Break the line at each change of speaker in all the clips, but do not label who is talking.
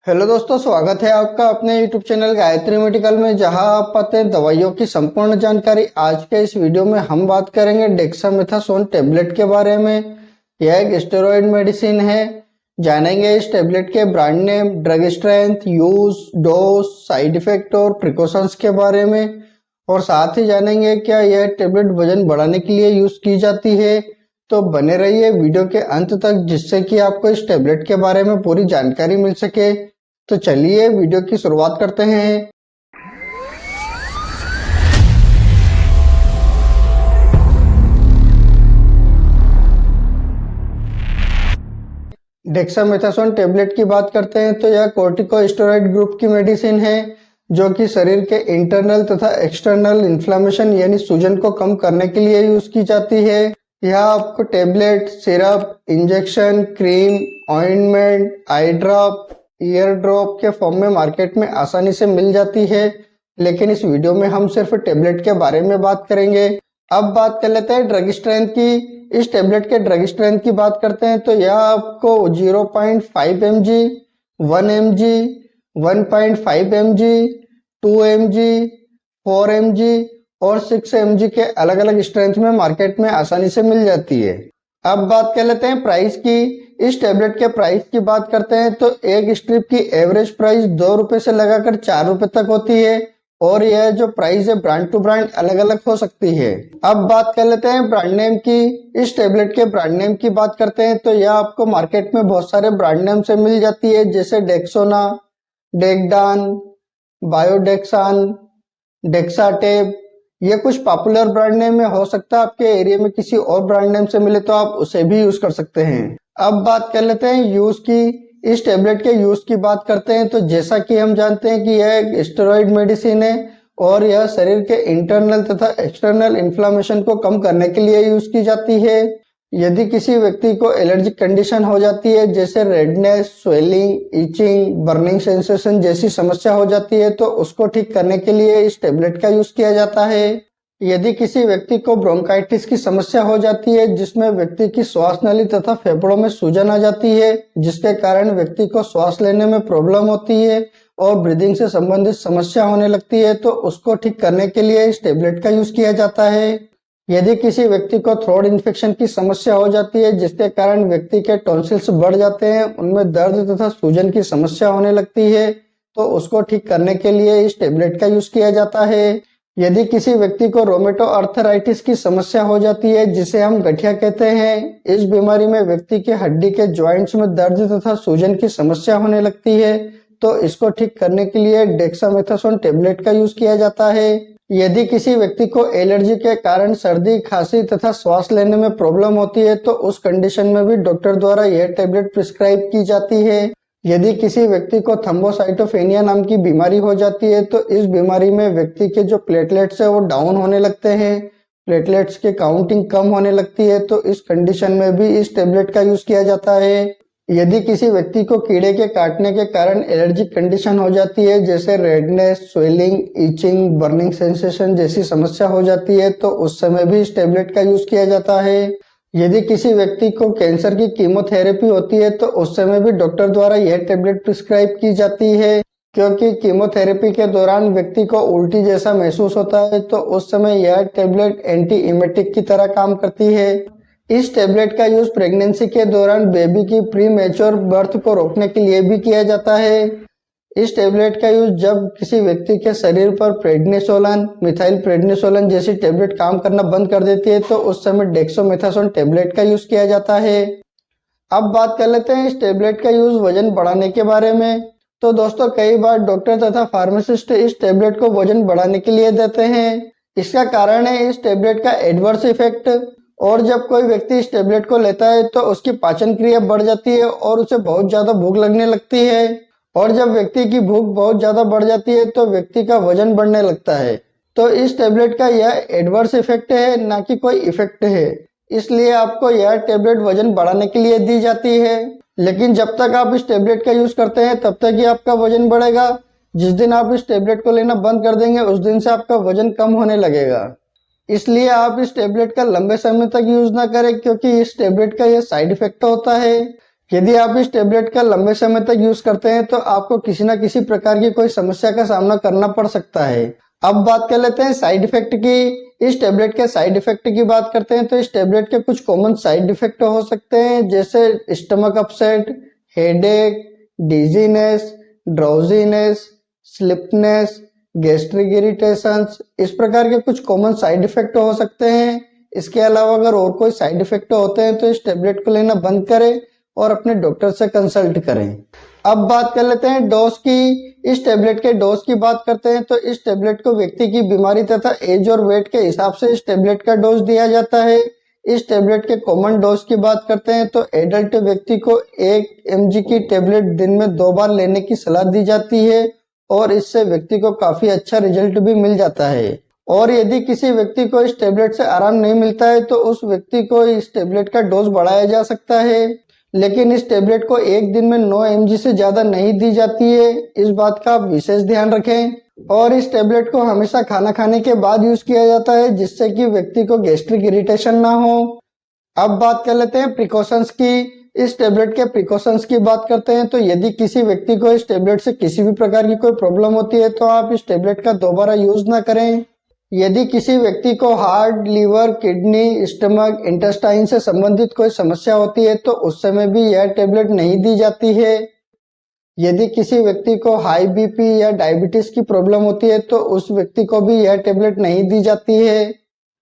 Hello दोस्तों, स्वागत है आपका अपने YouTube चैनल गायत्री मेडिकल में, जहां आप पाते हैं दवाइयों की संपूर्ण जानकारी। आज के इस वीडियो में हम बात करेंगे डेक्सामेथासोन टेबलेट के बारे में। यह एक स्टेरॉयड मेडिसिन है। जानेंगे इस टेबलेट के brand name, drug strength, use, dose, side effect और प्रिकॉशंस के बारे में। और साथ ही जानेंगे क्या यह टेबलेट वजन बढ़ाने के लिए यूज की जाती है। तो बने रहिए वीडियो के अंत तक, जिससे कि आपको इस टेबलेट के बारे में पूरी जानकारी मिल सके। तो चलिए वीडियो की शुरुआत करते हैं। डेक्सामेथासोन टेबलेट की बात करते हैं तो यह कोर्टिकोस्टेरॉइड ग्रुप की मेडिसिन है, जो कि शरीर के इंटरनल तथा एक्सटर्नल इन्फ्लामेशन यानी सूजन को कम करने के लिए यूज की जाती है। यह आपको tablet, syrup, injection, cream, ointment, eye drop, ear drop के फॉर्म में मार्केट में आसानी से मिल जाती है। लेकिन इस वीडियो में हम सिर्फ टेबलेट के बारे में बात करेंगे। अब बात कर लेते हैं ड्रग स्ट्रेंथ की। इस टेबलेट के ड्रग स्ट्रेंथ की बात करते हैं तो यह आपको 0.5 mg, 1 mg, 1.5 mg, 2 mg, 4 mg और 6 mg के अलग अलग स्ट्रेंथ में मार्केट में आसानी से मिल जाती है। अब बात कर लेते हैं प्राइस की। इस टेबलेट के प्राइस की बात करते हैं तो एक स्ट्रिप की एवरेज प्राइस 2 रुपए से लगाकर 4 रुपए तक होती है। और यह जो प्राइस है ब्रांड टू ब्रांड अलग अलग हो सकती है। अब बात कर लेते हैं ब्रांड नेम की। इस टेबलेट के ब्रांड नेम की बात करते हैं तो यह आपको मार्केट में बहुत सारे ब्रांड नेम से मिल जाती है, जैसे डेक्सोना, डेक्डान, बायोडेक्सान, डेक्साटेब। ये कुछ पॉपुलर ब्रांड नेम में हो सकता है आपके एरिया में किसी और ब्रांड नेम से मिले तो आप उसे भी यूज कर सकते हैं। अब बात कर लेते हैं यूज की। इस टेबलेट के यूज की बात करते हैं तो जैसा कि हम जानते हैं कि यह एक स्टेरॉइड मेडिसिन है और यह शरीर के इंटरनल तथा एक्सटर्नल इन्फ्लामेशन को कम करने के लिए यूज की जाती है। यदि किसी व्यक्ति को एलर्जिक कंडीशन हो जाती है, जैसे redness, swelling, itching, burning sensation जैसी समस्या हो जाती है, तो उसको ठीक करने के लिए इस टेबलेट का यूज किया जाता है। यदि किसी व्यक्ति को ब्रोंकाइटिस की समस्या हो जाती है, जिसमें व्यक्ति की श्वास नली तथा फेफड़ों में सूजन आ जाती है, जिसके कारण व्यक्ति को श्वास लेने में प्रॉब्लम होती है और ब्रीदिंग से संबंधित समस्या होने लगती है, तो उसको ठीक करने के लिए इस टेबलेट का यूज किया जाता है। यदि किसी व्यक्ति को थ्रोट इन्फेक्शन की समस्या हो जाती है, जिसके कारण व्यक्ति के टॉन्सिल्स बढ़ जाते हैं, उनमें दर्द तथा सूजन की समस्या होने लगती है, तो उसको ठीक करने के लिए इस टेबलेट का यूज किया जाता है। यदि किसी व्यक्ति को रोमेटो आर्थराइटिस की समस्या हो जाती है, जिसे हम गठिया कहते हैं, इस बीमारी में व्यक्ति के हड्डी के ज्वाइंट्स में दर्द तथा सूजन की समस्या होने लगती है, तो इसको ठीक करने के लिए डेक्सामेथासोन टेबलेट का यूज किया जाता है। यदि किसी व्यक्ति को एलर्जी के कारण सर्दी, खांसी तथा श्वास लेने में प्रॉब्लम होती है, तो उस कंडीशन में भी डॉक्टर द्वारा यह टेबलेट प्रिस्क्राइब की जाती है। यदि किसी व्यक्ति को थ्रोम्बोसाइटोपेनिया नाम की बीमारी हो जाती है, तो इस बीमारी में व्यक्ति के जो प्लेटलेट्स है वो डाउन होने लगते हैं, प्लेटलेट्स की काउंटिंग कम होने लगती है, तो इस कंडीशन में भी इस टेबलेट का यूज किया जाता है। यदि किसी व्यक्ति को कीड़े के काटने के कारण एलर्जिक कंडीशन हो जाती है, जैसे redness, swelling, itching, burning sensation जैसी समस्या हो जाती है, तो उस समय भी इस टेबलेट का यूज किया जाता है। यदि किसी व्यक्ति को कैंसर की कीमोथेरेपी होती है, तो उस समय भी डॉक्टर द्वारा यह टेबलेट प्रिस्क्राइब की जाती है, क्योंकि कीमोथेरेपी के दौरान व्यक्ति को उल्टी जैसा महसूस होता है, तो उस समय यह टेबलेट एंटी इमेटिक की तरह काम करती है। इस टेबलेट का यूज प्रेगनेंसी के दौरान बेबी की प्री मैच्योर बर्थ को रोकने के लिए भी किया जाता है। इस टेबलेट का यूज जब किसी व्यक्ति के शरीर पर प्रेडनिसोलन, मिथाइल प्रेडनिसोलन जैसी टेबलेट काम करना बंद कर देती है, तो उस समय डेक्सामेथासोन टेबलेट का यूज किया जाता है। अब बात कर लेते हैं इस टेबलेट का यूज वजन बढ़ाने के बारे में। तो दोस्तों, कई बार डॉक्टर तथा फार्मासिस्ट इस टेबलेट को वजन बढ़ाने के लिए देते हैं। इसका कारण है इस टेबलेट का एडवर्स इफेक्ट। और जब कोई व्यक्ति इस टेबलेट को लेता है तो उसकी पाचन क्रिया बढ़ जाती है और उसे बहुत ज्यादा भूख लगने लगती है। और जब व्यक्ति की भूख बहुत ज्यादा बढ़ जाती है तो व्यक्ति का वजन बढ़ने लगता है। तो इस टेबलेट का यह एडवर्स इफेक्ट है, ना कि कोई इफेक्ट है। इसलिए आपको यह टेबलेट वजन बढ़ाने के लिए दी जाती है। लेकिन जब तक आप इस टेबलेट का यूज करते हैं तब तक ही आपका वजन बढ़ेगा। जिस दिन आप इस टेबलेट को लेना बंद कर देंगे, उस दिन से आपका वजन कम होने लगेगा। इसलिए आप इस टेबलेट का लंबे समय तक यूज ना करें, क्योंकि इस टेबलेट का यह साइड इफेक्ट होता है। यदि आप इस टेबलेट का लंबे समय तक यूज करते हैं तो आपको किसी न किसी प्रकार की कोई समस्या का सामना करना पड़ सकता है। अब बात कर लेते हैं साइड इफेक्ट की। इस टेबलेट के साइड इफेक्ट की बात करते हैं तो इस टेबलेट के कुछ कॉमन साइड इफेक्ट हो सकते हैं, जैसे stomach upset, headache, dizziness, drowsiness, sleepiness, gastric irritations, इस प्रकार के कुछ कॉमन साइड इफेक्ट हो सकते हैं। इसके अलावा अगर और कोई साइड इफेक्ट होते हैं तो इस टेबलेट को लेना बंद करें और अपने डॉक्टर से कंसल्ट करें। अब बात कर लेते हैं डोज की। इस टेबलेट के डोज की बात करते हैं तो इस टेबलेट को व्यक्ति की बीमारी तथा एज और वेट के हिसाब से इस टेबलेट का डोज दिया जाता है। इस टेबलेट के कॉमन डोज की बात करते हैं तो एडल्ट व्यक्ति को 1 mg की टेबलेट दिन में 2 बार लेने की सलाह दी जाती है और इससे व्यक्ति को काफी अच्छा रिजल्ट भी मिल जाता है। और यदि किसी व्यक्ति को इस टेबलेट से आराम नहीं मिलता है तो उस व्यक्ति को इस टेबलेट का डोज बढ़ाया जा सकता है, लेकिन इस टेबलेट को एक दिन में 9 mg से ज्यादा नहीं दी जाती है। इस बात का आप विशेष ध्यान रखें। और इस टेबलेट को हमेशा खाना खाने के बाद यूज किया जाता है, जिससे कि व्यक्ति को गैस्ट्रिक इरिटेशन ना हो। अब बात कर लेते हैं प्रिकॉशंस की। इस टेबलेट के प्रिकॉशंस की बात करते हैं तो यदि किसी व्यक्ति को इस टेबलेट से किसी भी प्रकार की कोई प्रॉब्लम होती है तो आप इस टेबलेट का दोबारा यूज ना करें। यदि किसी व्यक्ति को heart, liver, kidney, stomach, intestine से संबंधित कोई समस्या होती है तो उस समय भी यह टेबलेट नहीं दी जाती है। यदि किसी व्यक्ति को हाई बीपी या डायबिटीज की प्रॉब्लम होती है तो उस व्यक्ति को भी यह टेबलेट नहीं दी जाती है।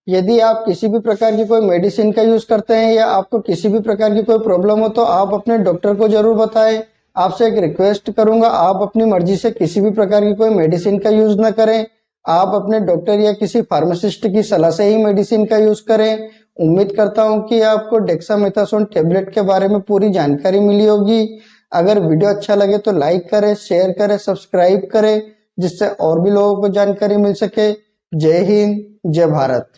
यदि आप किसी भी प्रकार की कोई मेडिसिन का यूज करते हैं या आपको किसी भी प्रकार की कोई प्रॉब्लम हो तो आप अपने डॉक्टर को जरूर बताएं। आपसे एक रिक्वेस्ट करूंगा, आप अपनी मर्जी से किसी भी प्रकार की कोई मेडिसिन का यूज न करें। आप अपने डॉक्टर या किसी फार्मासिस्ट की सलाह से ही मेडिसिन का यूज करें। उम्मीद करता हूं कि आपको डेक्सामेथासोन टेबलेट के बारे में पूरी जानकारी मिली होगी। अगर वीडियो अच्छा लगे तो लाइक करें, शेयर करें, सब्सक्राइब करें, जिससे और भी लोगों को जानकारी मिल सके। जय हिंद, जय भारत।